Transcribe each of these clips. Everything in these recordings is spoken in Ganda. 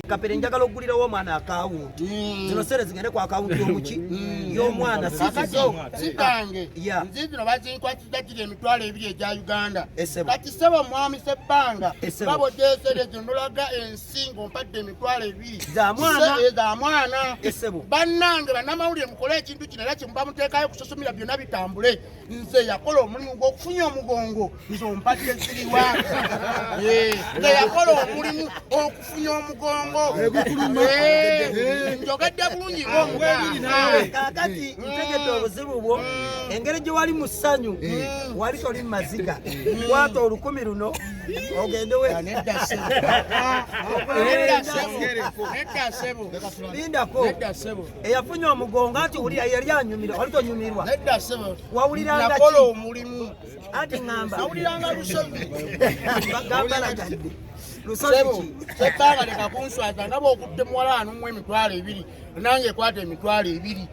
Kapere njagala okugulirawo omwana akawunti zino sente zigende ku akawunti y'omuki y'omwana sitange nzizino bazinkwatidde giri emitwalo ebiri egya Uganda kati sebo mwami Sebbanga baboteesereze ndolaga ensingo mpadde emitwalo ebiri za mwana bannange bannamawulire mukole ekintu kino era kyemuba muteekayo ku social media byonna bitambule nze yakola omulimu gw'okufunya omugongo nze ompadde ziriwa nze yakola omulimu okufunya omugongo njogedde bulungi kakati ntegedde obuzibu bwo engeri gye wali mu ssanyu wali toli maziga kwata olukumi luno ogende lindako eyafunya omugongo anti yali anyumira wali tonyumirwa wawuliranga omulimu anti ŋŋamba nawuliranga lusozi gambalagadde Sebbanga leka kunswaza nga bw'okudde muwala wano mu emitwalo ebiri nange kwata emitwalo ebiri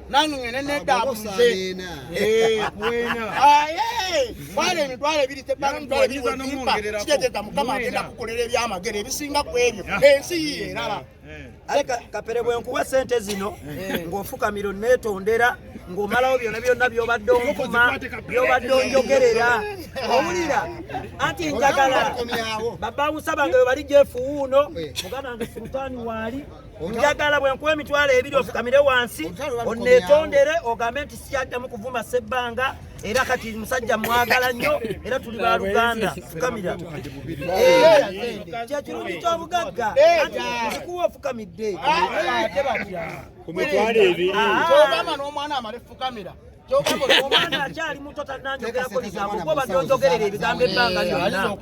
nange ngende neddaabuze kwata emitwalo ebiri Sebbanga emitwalo ebiri wekipa kitegeeza Mukama agenda kukolera ebyamagero ebisinga ku ebyo ensi yiye eraba kapere bwe nkuwa sente zino ng'ofukamiro neetondera ng'omalawo byonna by'obadde onvuma by'obadde onjogerera owulira anti njagala baba musabanga bwe bali Jeff wuuno muganda wange Sultani waali njagala bwe nkuwa emitwalo ebiri ofukamire wansi onneetondere ogambe nti sikyaddamu kuvuma Sebbanga era kati musajja mwagala nnyo era tuli ba Luganda fukamira kyekirungi ky'obugagga nzikuwa ofukamidde ku mitwalo ebiri kyogamba n'omwana amale fukamira omwana akyali muto tannanjogerako ligambo kuba badde onjogerera ebigambo ebbanga lyonna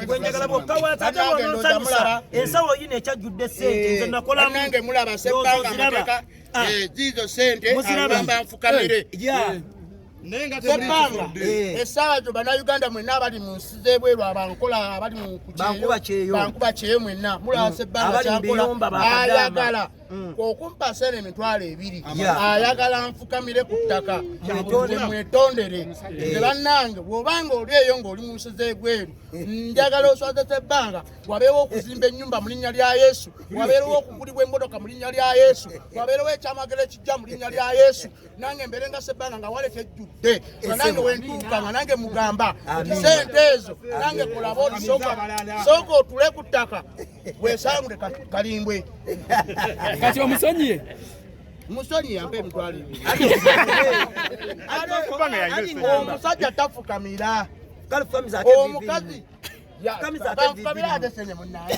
bwe njagala bwokka watate wononsanyusa ensawo yino ekyajjudde sente nze nakolamu nange mulaba Sebbanga amateeka zizo sente agamba nfukamire Sebbanga essaawa gyo bannayuganda mwenna abali mu nsi z'ebweru abankola abali mu bankuba kyeyo mwenna mulaba Sebbanga kyakola ayagala okumpa sente emitwalo ebiri ayagala nfukamire ku ttaka mwetondere nze bannange bw'obanga oli eyo ng'oli mu nsi z'ebweru njagala oswaze Sebbanga wabeewo okuzimba ennyumba mu linnya lya Yesu wabeerewo okugulibwa emmotoka mu linnya lya Yesu wabeerewo ekyamagero ekijja mu linnya lya Yesu nange mbere nga Sebbanga nga waleka ejjudde nange wentuuka nga nange mugamba sente ezo nange kulaba oli sooka otule ku ttaka weesangule kalimbwe kati omusonyiye musonyi yampa emitwalo ebiri omusajja tafukamira omukazi kamira ate sene munnaye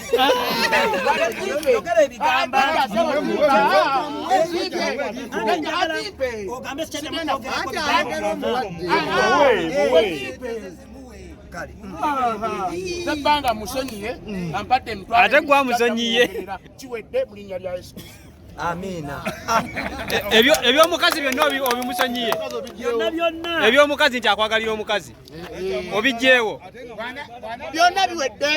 Sebbanga musonyiye ampadde emitwalo ate gwa musonyiye kiwedde mu linnya lya Yesu Amina. Ebyomukazi byonna obimusonyiye ebyomukazi nti akwagalira omukazi obijjeewo byonna biwedde